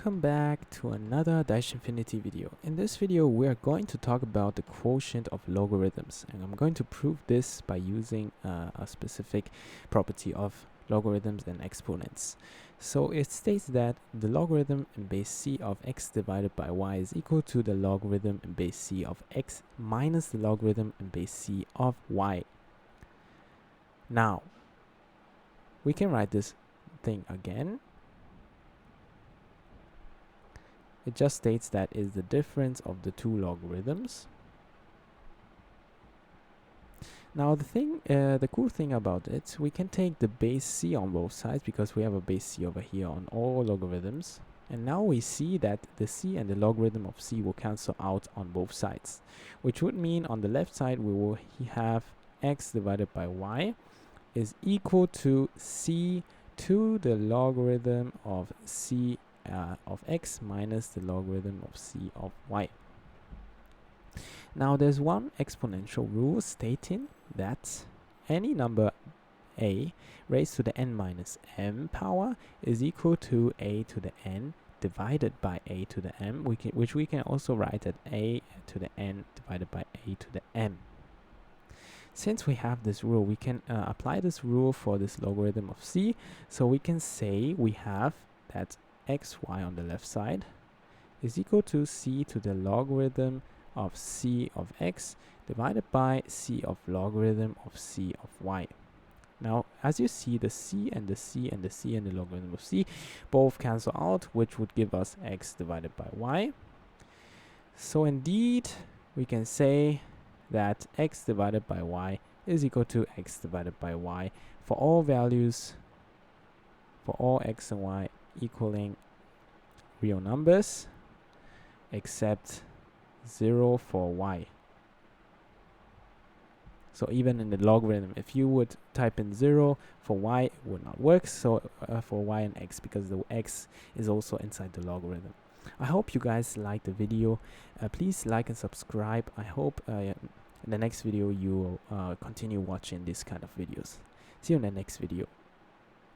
Welcome back to another Daishinfinity video. In this video we are going to talk about the quotient of logarithms, and I'm going to prove this by using a specific property of logarithms and exponents. So it states that the logarithm in base c of x divided by y is equal to the logarithm in base c of x minus the logarithm in base c of y. Now we can write this thing again. It just states that is the difference of the two logarithms. Now the cool thing about it, we can take the base c on both sides because we have a base c over here on all logarithms. And now we see that the c and the logarithm of c will cancel out on both sides, which would mean on the left side we will have x divided by y is equal to c to the logarithm of c of x minus the logarithm of c of y. Now there's one exponential rule stating that any number a raised to the n minus m power is equal to a to the n divided by a to the m, which we can also write as a to the n divided by a to the m. Since we have this rule, we can apply this rule for this logarithm of c. So we can say we have that xy on the left side is equal to c to the logarithm of c of x divided by c of logarithm of c of y. Now, as you see, the c and the c and the c and the logarithm of c both cancel out, which would give us x divided by y. So indeed, we can say that x divided by y is equal to x divided by y for all values, for all x and y equaling real numbers except 0 for y. So even in the logarithm, if you would type in 0 for y, it would not work. So for y and x, because the x is also inside the logarithm. I hope you guys liked the video. Please like and subscribe. I hope in the next video you will continue watching this kind of videos. See you in the next video.